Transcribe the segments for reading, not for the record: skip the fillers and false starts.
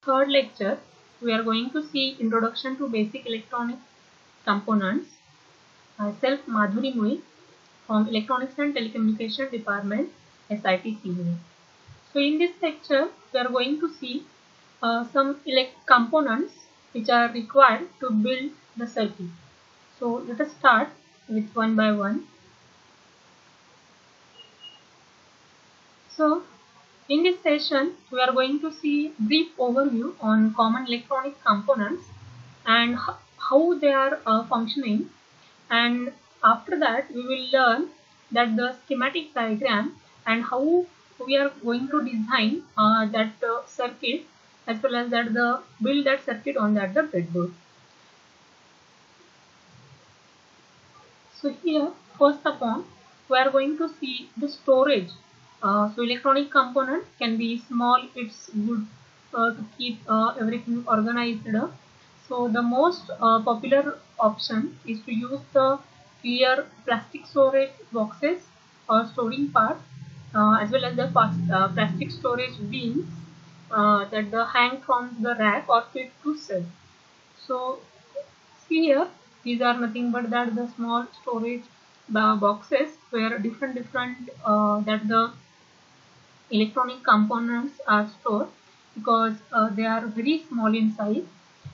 Third lecture, we are going to see Introduction to Basic Electronic Components. Myself Madhuri Mui from Electronics and Telecommunication Department, SIT CUE. So in this lecture, we are going to see some components which are required to build the circuit. So let us start with one by one. So in this session, we are going to see brief overview on common electronic components and how they are functioning, and after that we will learn that the schematic diagram and how we are going to design that circuit, as well as that the build that circuit on that the breadboard. So here first upon we are going to see the storage. So electronic component can be small, it's good to keep everything organized. So the most popular option is to use the clear plastic storage boxes or storing parts, as well as the plastic storage bins that hang from the rack or fit to cell. So here these are nothing but that the small storage boxes where different that the electronic components are stored, because they are very small in size,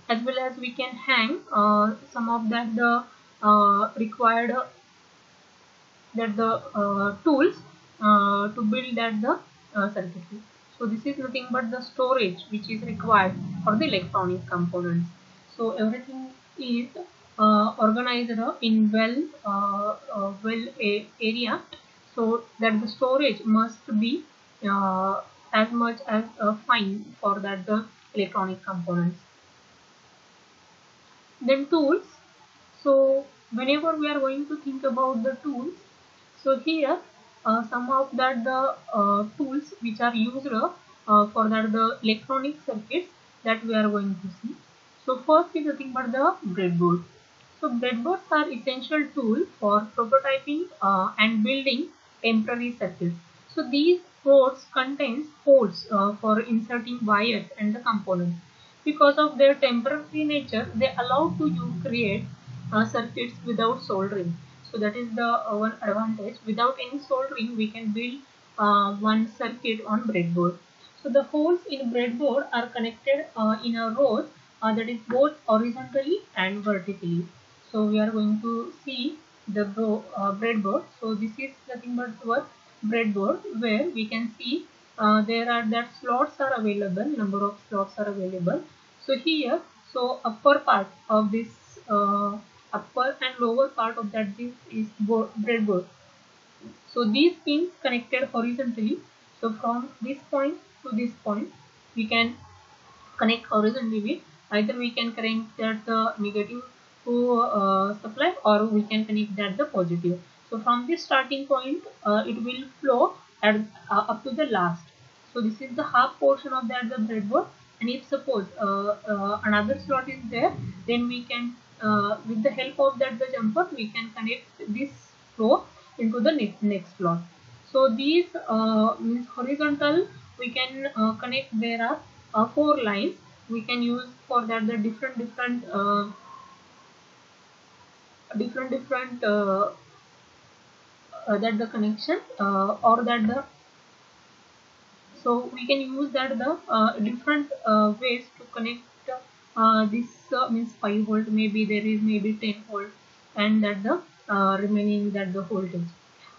as well as we can hang some of that the required that the tools to build that the circuitry. So this is nothing but the storage which is required for the electronic components. So everything is organized in area, so that the storage must be as much as fine for that the electronic components. Then tools. So whenever we are going to think about the tools, so here some of that the tools which are used for that the electronic circuits that we are going to see. So first is nothing but the breadboard. So breadboards are essential tool for prototyping and building temporary circuits. So these boards contains holes for inserting wires and the components. Because of their temporary nature, they allow to you create circuits without soldering. So that is the one advantage. Without any soldering, we can build one circuit on breadboard. So the holes in breadboard are connected in a row that is both horizontally and vertically. So we are going to see the breadboard. So this is nothing but our breadboard, where we can see there are that slots are available, number of slots are available. So here, so upper part of this upper and lower part of that this is breadboard. So these pins connected horizontally. So from this point to this point, we can connect horizontally. Either we can connect that the negative to supply, or we can connect that the positive. So from this starting point, it will flow at, up to the last. So this is the half portion of that the breadboard. And if suppose another slot is there, then we can with the help of that the jumper, we can connect this flow into the next slot. So these means horizontal, we can connect. There are four lines we can use for that the different that the connection or that the, so we can use that the different ways to connect this means 5 volt, maybe there is maybe 10 volt, and that the remaining that the voltage.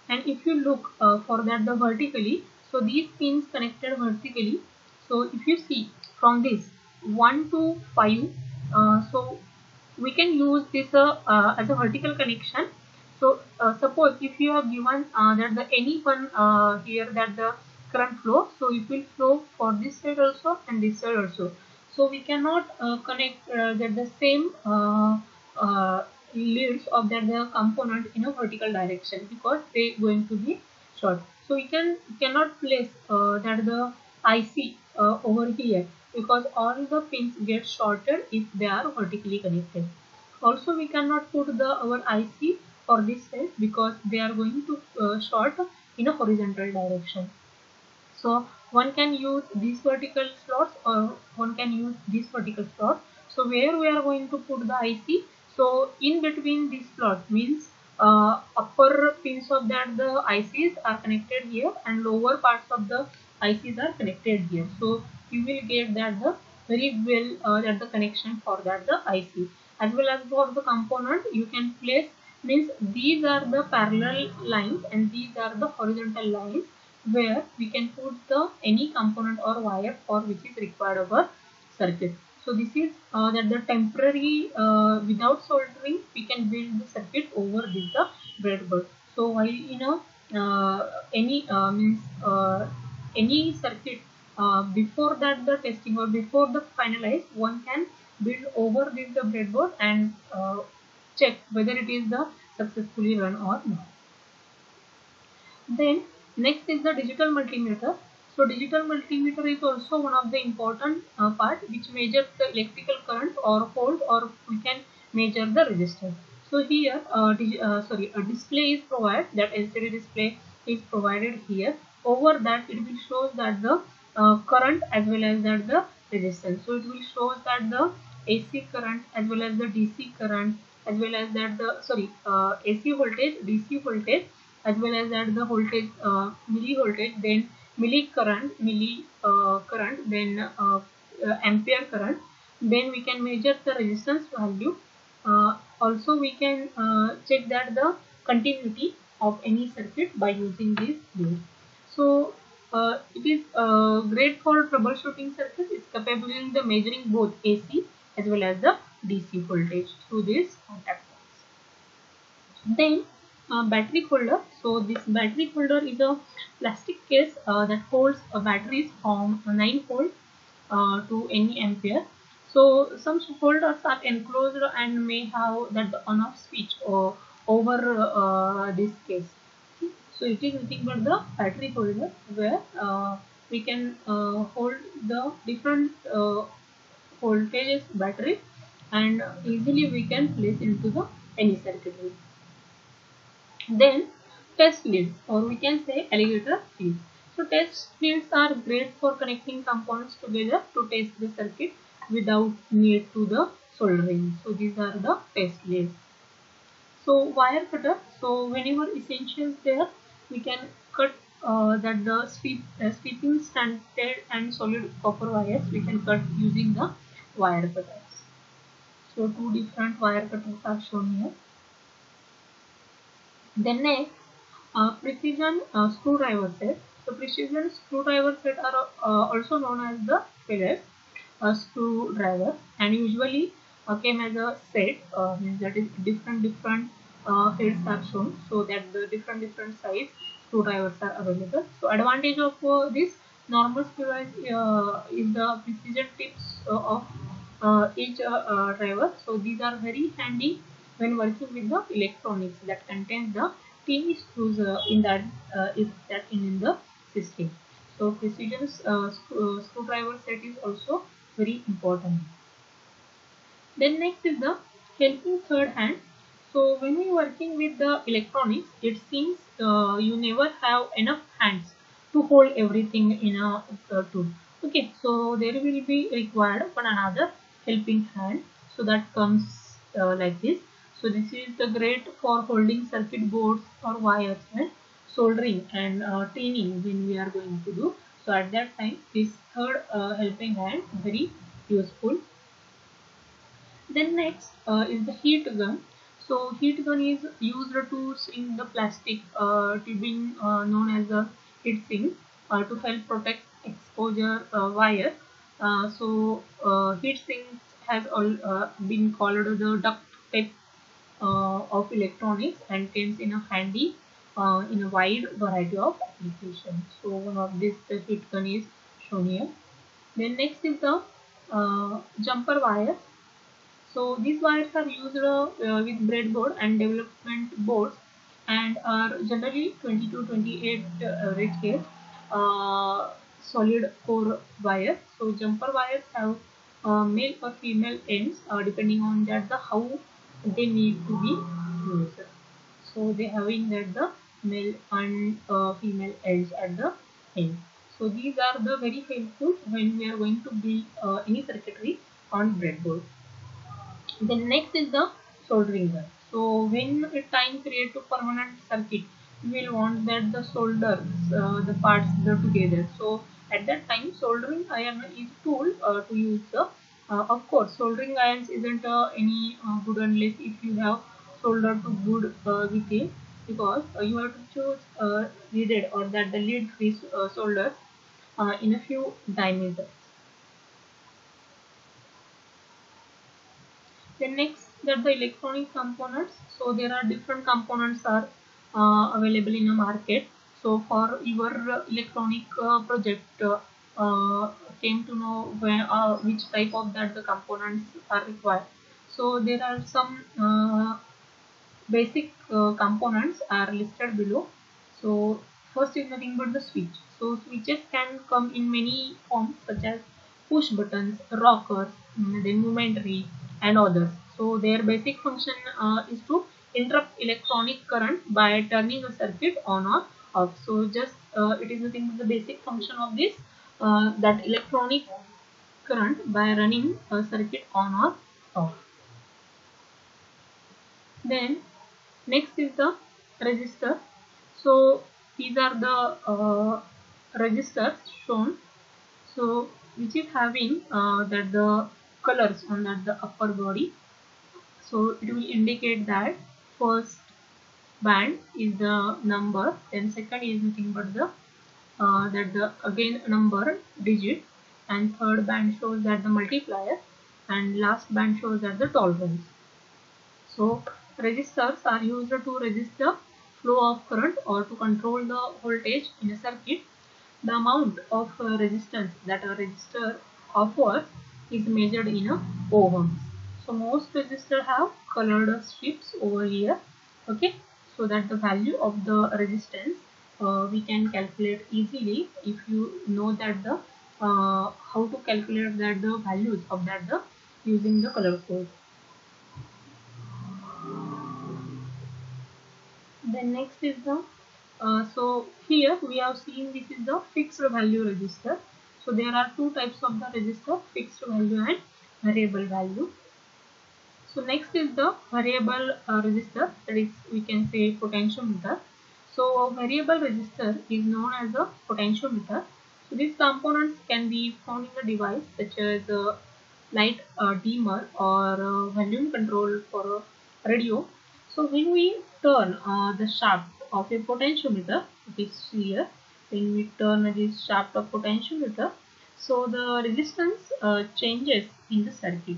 And if you look for that the vertically, so these pins connected vertically. So if you see from this 1 to 5, so we can use this as a vertical connection. So suppose if you have given that the any one here that the current flow, so it will flow for this side also and this side also. So we cannot connect that the same leads of that the component in a vertical direction, because they going to be short. So we cannot place that the IC over here, because all the pins get shorted if they are vertically connected. Also we cannot put the our IC for this side, because they are going to short in a horizontal direction. So one can use these vertical slots or one can use this vertical slot. So where we are going to put the IC, so in between these slots means upper pins of that the ICs are connected here and lower parts of the ICs are connected here. So you will get that the very well that the connection for that the IC, as well as for the component you can place, means these are the parallel lines and these are the horizontal lines where we can put the any component or wire for which is required of a circuit. So this is that the temporary without soldering we can build the circuit over this the breadboard. So while in a any means any circuit before that the testing or before the finalize, one can build over this the breadboard and check whether it is the successfully run or not. Then next is the digital multimeter. So digital multimeter is also one of the important part which measures the electrical current or volt, or we can measure the resistance. So here a display is provided, that LCD display is provided here. Over that it will show that the current as well as that the resistance. So it will show that the AC current as well as the DC current as well as that the AC voltage, DC voltage as well as that the voltage milli voltage, then milli current, then ampere current. Then we can measure the resistance value. Also we can check that the continuity of any circuit by using this unit. So it is great for troubleshooting circuits. It's capable in the measuring both AC as well as the DC voltage through this contact points. Then battery holder. So this battery holder is a plastic case that holds batteries from 9 volt to any ampere. So some holders are enclosed and may have that on-off switch over this case. So it is nothing but the battery holder where we can hold the different voltages battery and easily we can place into the any circuitry. Then test leads, or we can say alligator leads. So test leads are great for connecting components together to test the circuit without need to the soldering. So these are the test leads. So wire cutter. So whenever essentials there, we can cut that the sweeping standard and solid copper wires. We can cut using the wire cutters. So two different wire cutters are shown here. Then next, precision screwdriver set. So precision screwdriver set are also known as the Phillips screwdriver, and usually came as a set, means that is different heads are shown, so that the different size screwdrivers are available. So advantage of this normal screwdriver is the precision tips of each driver. So these are very handy when working with the electronics that contains the tiny screws in that is that in the system. So precision screwdriver set is also very important. Then next is the helping third hand. So when we working with the electronics, it seems you never have enough hands to hold everything in a tool. Okay, so there will be required one another helping hand. So that comes like this. So this is the great for holding circuit boards or wires and soldering and cleaning when we are going to do. So at that time, this third helping hand very useful. Then next is the heat gun. So heat gun is used to swing the plastic tubing known as a heat sink to help protect exposure wire. Heat sinks has all been called the duct tape of electronics and comes in a handy in a wide variety of applications. So one of this the heat gun is shown here. Then next is the jumper wire. So these wires are used with breadboard and development boards and are generally 20 to 28 rate gauge solid core wire. So jumper wires have male or female ends depending on that the how they need to be used. So they having that the male and female ends at the end. So these are the very helpful when we are going to build any circuitry on breadboard. Then next is the soldering gun. So when a time create to permanent circuit, we will want that the solders the parts together. So at that time, soldering iron is tool to use. Of course, soldering irons isn't any good unless if you have solder to good with it, because you have to choose leaded or that the lead free solder in a few diameters. Then next that the electronic components. So there are different components are available in a market. So for your electronic project, came to know where which type of that the components are required. So there are some basic components are listed below. So first is nothing but the switch. So switches can come in many forms such as push buttons, rockers, then momentary and others. So their basic function is to interrupt electronic current by turning a circuit on or off. So just it is nothing but the basic function of this that electronic current by running a circuit on or off. Then next is the resistor. So these are the registers shown. So which is having that the colors on that the upper body. So it will indicate that first band is the number, then second is nothing but the that the again number digit, and third band shows that the multiplier, and last band shows that the tolerance. So resistors are used to resist the flow of current or to control the voltage in a circuit. The amount of resistance that a resistor offers is measured in a ohms. So most resistors have colored strips over here. Okay, so that the value of the resistance we can calculate easily if you know that the how to calculate that the values of that the using the color code. Then next is the so here we have seen this is the fixed value register. So there are two types of the register, fixed value and variable value. So next is the variable resistor, that is we can say potentiometer. So a variable resistor is known as a potentiometer. So these components can be found in a device such as a light dimmer or volume control for a radio. So when we turn the shaft of a potentiometer, it is here, when we turn this shaft of potentiometer, so the resistance changes in the circuit.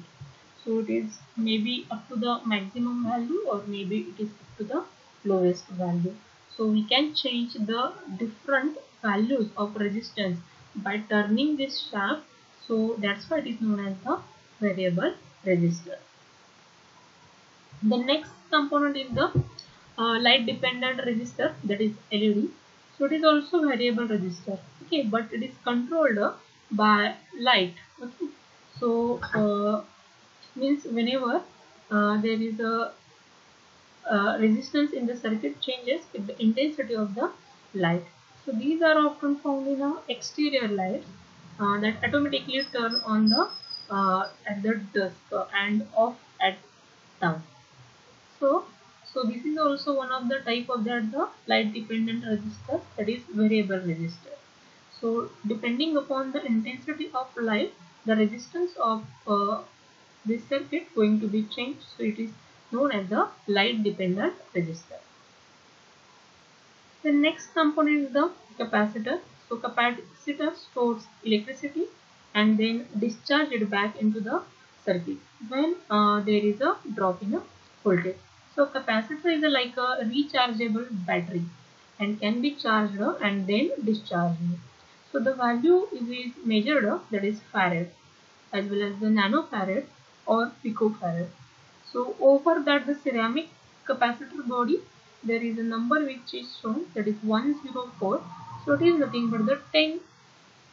So it is maybe up to the maximum value or maybe it is up to the lowest value. So we can change the different values of resistance by turning this shaft. So that's why it is known as the variable resistor. The next component is the light dependent resistor, that is LED. So it is also variable resistor. Okay, but it is controlled by light. Okay, so means whenever there is a resistance in the circuit changes with the intensity of the light. So these are often found in a exterior lights that automatically turn on the at the dusk and off at dawn. So, so this is also one of the type of that the light dependent resistor, that is variable resistor. So depending upon the intensity of light, the resistance of this circuit going to be changed. So it is known as the light dependent resistor. The next component is the capacitor. So capacitor stores electricity and then discharge it back into the circuit when there is a drop in a voltage. So capacitor is like a rechargeable battery and can be charged and then discharged. So the value is measured, that is farad, as well as the nanofarad or picofarad. So over that the ceramic capacitor body, there is a number which is shown, that is 104. So it is nothing but the 10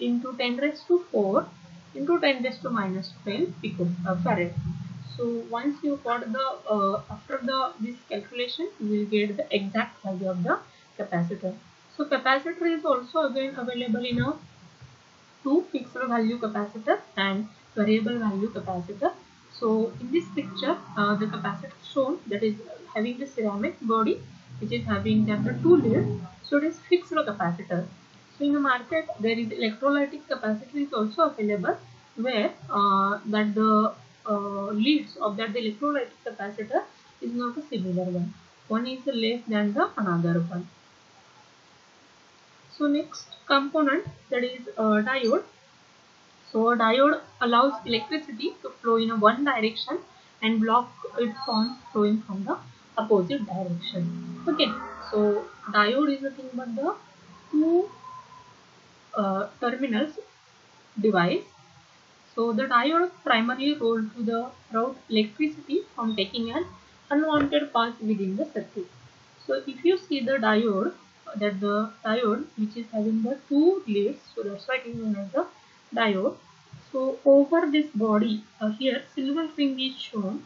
into 10 raised to 4 into 10 raised to minus 12 picofarad. So once you got the after the this calculation, you will get the exact value of the capacitor. So capacitor is also again available in a value capacitor and variable value capacitor. So in this picture, the capacitor shown, that is having the ceramic body, which is having the two leads. So it is fixed capacitor. So in the market, there is electrolytic capacitor is also available, where that the leads of that the electrolytic capacitor is not a similar one. One is less than the another one. So next component, that is diode. So a diode allows electricity to flow in a one direction and block it from flowing from the opposite direction. Okay, so diode is nothing but the two terminals device. So the diode primarily role to the route electricity from taking an unwanted path within the circuit. So if you see the diode, that the diode which is having the two leads, so that's why it is known as the diode. So over this body, here silver ring is shown.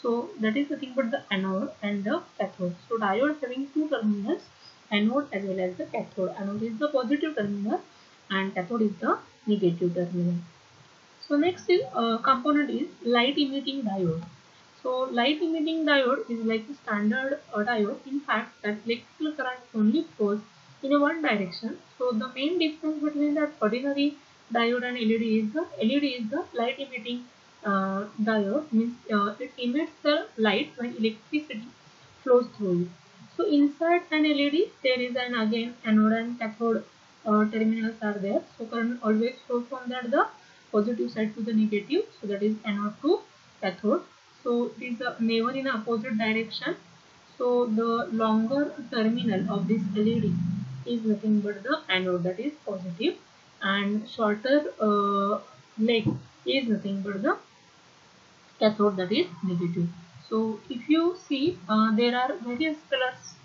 So that is nothing but the anode and the cathode. So diode having two terminals, anode as well as the cathode. Anode is the positive terminal and cathode is the negative terminal. So next is component is light emitting diode. So light emitting diode is like a standard diode. In fact, that electrical current only flows in a one direction. So the main difference between that ordinary diode and LED is the light emitting diode, means it emits the light when electricity flows through it. So inside an LED, there is an again anode and cathode terminals are there. So current always flows from that the positive side to the negative. So that is anode to cathode. So it is never in opposite direction. So the longer terminal of this LED is nothing but the anode, that is positive, and shorter leg is nothing but the cathode, that is negative. So if you see, there are various colors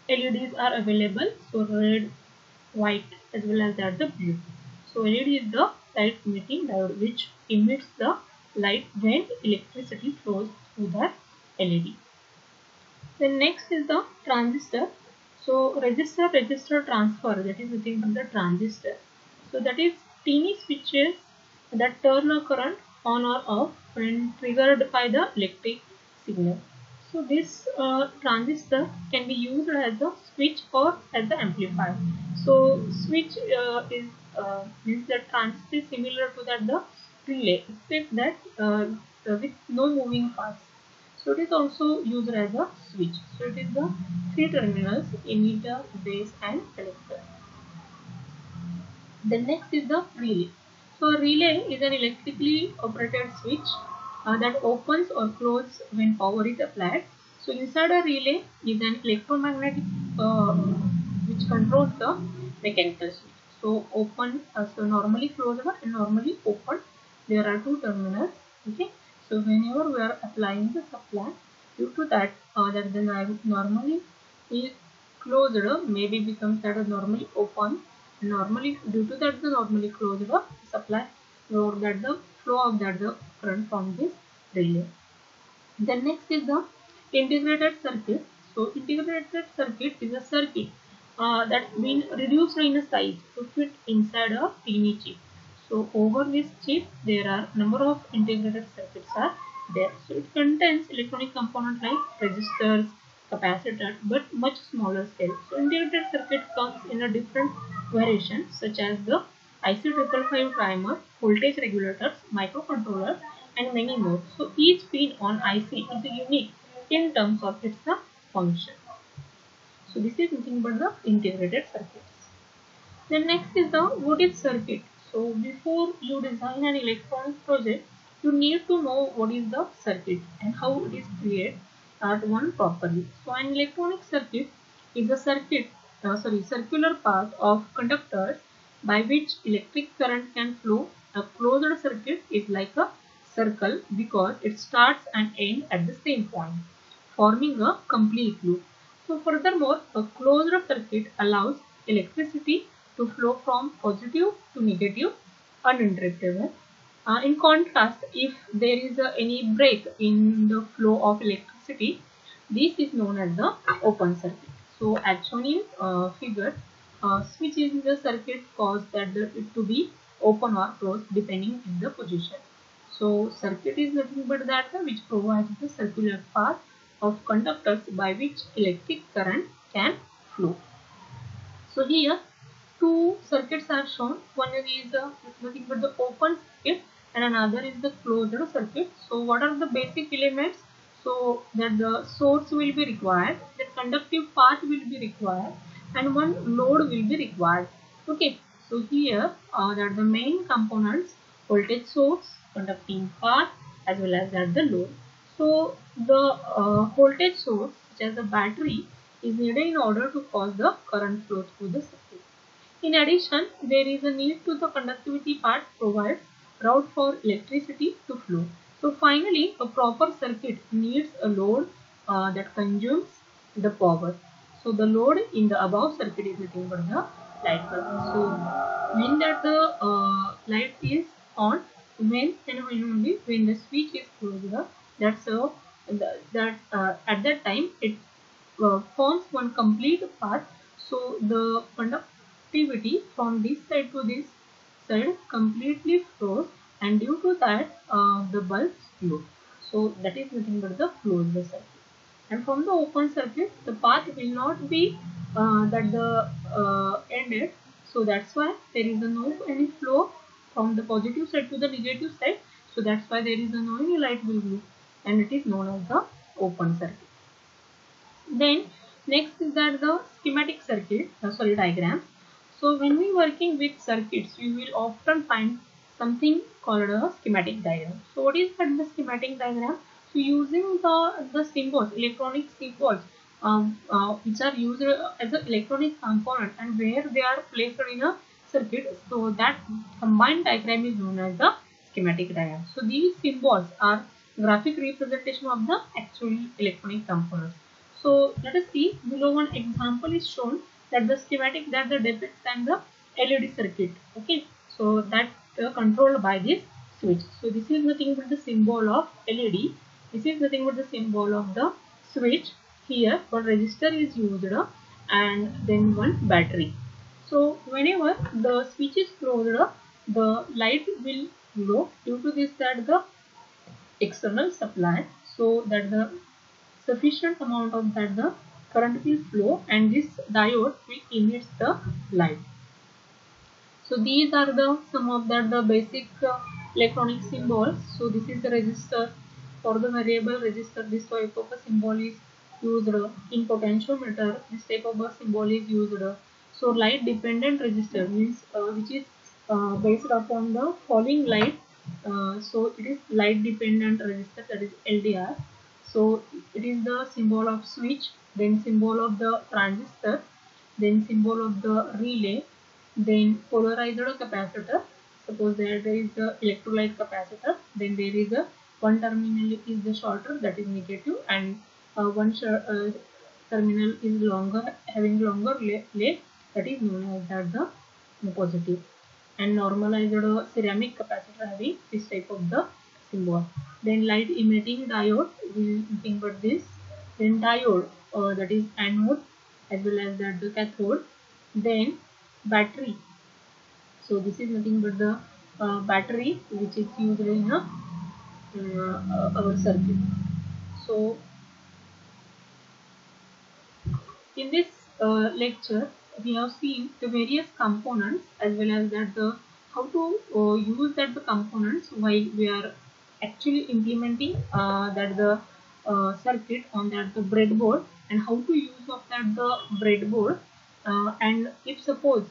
LEDs are available. So red, white as well as that the blue. So LED is the light emitting diode which emits the light when electricity flows through the LED. Then next is the transistor. So resistor transfer, that is nothing but the transistor. So that is teeny switches that turn a current on or off when triggered by the electric signal. So this transistor can be used as a switch or as the amplifier. So switch means that transistor is similar to that the relay, except that with no moving parts. So it is also used as a switch. So it is the three terminals, emitter, base and collector. The next is the relay. So a relay is an electrically operated switch that opens or closes when power is applied. So inside a relay is an electromagnetic which controls the mechanical switch. So open, so normally closed and normally open. There are two terminals. Okay. So whenever we are applying the supply, due to that that the normally is closed, maybe becomes that normally open. Normally, due to that the normally closed supply or that the flow of that the current from this relay. Then next is the integrated circuit. So integrated circuit is a circuit that's been reduced in size to fit inside a teeny chip. So over this chip there are number of integrated circuits are there. So it contains electronic components like resistors, capacitor, but much smaller scale. So integrated circuit comes in a different variations such as the IC555 timer, voltage regulators, microcontrollers and many more. So each pin on IC is unique in terms of its function. So this is nothing but the integrated circuits. Then next is the what is circuit. So before you design an electronic project, you need to know what is the circuit and how it is created at one properly. So an electronic circuit is a circular path of conductors by which electric current can flow. A closed circuit is like a circle because it starts and ends at the same point, forming a complete loop. So furthermore, a closed circuit allows electricity to flow from positive to negative uninterrupted. In contrast, if there is any break in the flow of electricity, this is known as the open circuit. So as shown in figure, switch in the circuit cause that it to be open or closed depending on the position. So circuit is nothing but that which provides the circular path of conductors by which electric current can flow. So here two circuits are shown. One is nothing but the open circuit and another is the closed circuit. So what are the basic elements? So that the source will be required, the conductive path will be required, and one load will be required. Okay. So here that the main components: voltage source, conducting path, as well as that the load. So the voltage source, such as the battery, is needed in order to cause the current flow through the circuit. In addition, there is a need to the conductivity part provides route for electricity to flow. So finally, a proper circuit needs a load that consumes the power. So the load in the above circuit is nothing but the light bulb. So when that the light is on, when and when only when the switch is closed, that's at that time it forms one complete path. So the conductivity from this side to this side completely flows, and due to that the bulbs glow. So that is nothing but the closed circuit. And from the open circuit, the path will not be that the ended. So that's why there is a no any flow from the positive side to the negative side. So that's why there is a no any light will glow, and it is known as the open circuit. Then next is that the schematic circuit, diagram. So when we working with circuits, we will often find something called a schematic diagram. So what is that the schematic diagram? So using the symbols, electronic symbols, which are used as an electronic component and where they are placed in a circuit. So that combined diagram is known as the schematic diagram. So these symbols are graphic representation of the actual electronic components. So let us see, below one example is shown that the schematic that the depicts and the LED circuit. Okay, so that controlled by this switch. So this is nothing but the symbol of LED. This is nothing but the symbol of the switch. Here one resistor is used and then one battery. So whenever the switch is closed, the light will glow due to this that the external supply, so that the sufficient amount of that the current will flow, and this diode will emit the light. So these are the some of that the basic electronic symbols. So this is the resistor. For the variable resistor, this type of a symbol is used. In potentiometer, this type of a symbol is used. So light dependent resistor means which is based upon the falling light. So it is light dependent resistor, that is LDR. So it is the symbol of switch, then symbol of the transistor, then symbol of the relay, then polarized capacitor. Suppose there is the electrolyte capacitor, then there is a one terminal is the shorter, that is negative, and one terminal is longer, having longer leg, that is known as that the positive. And normalized ceramic capacitor having this type of the symbol. Then light emitting diode will nothing but this. Then diode that is anode, as well as that the cathode. Then battery. So this is nothing but the battery which is used in our circuit. So in this lecture, we have seen the various components, as well as that the how to use that the components while we are actually implementing that the circuit on that the breadboard, and how to use of that the breadboard. And if suppose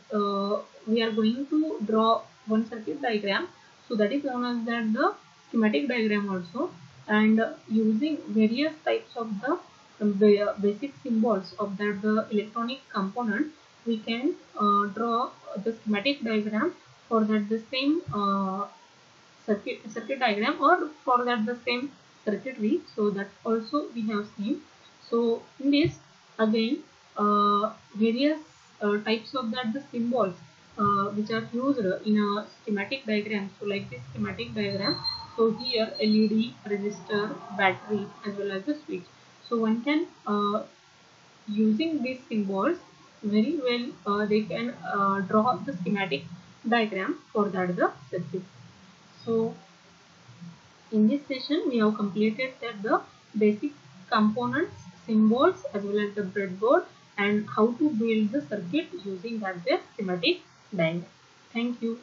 we are going to draw one circuit diagram, so that is known as that the schematic diagram also, and using various types of the basic symbols of that the electronic component, we can draw the schematic diagram for that the same circuit diagram, or for that the same circuitry. So that also we have seen. So in this again various types of that the symbols which are used in a schematic diagram. So like this schematic diagram, so here LED, resistor, battery, as well as the switch. So one can using these symbols very well they can draw the schematic diagram for that the circuit. So in this session we have completed that the basic components, symbols as well as the breadboard, and how to build the circuit using that the schematic diagram. Thank you.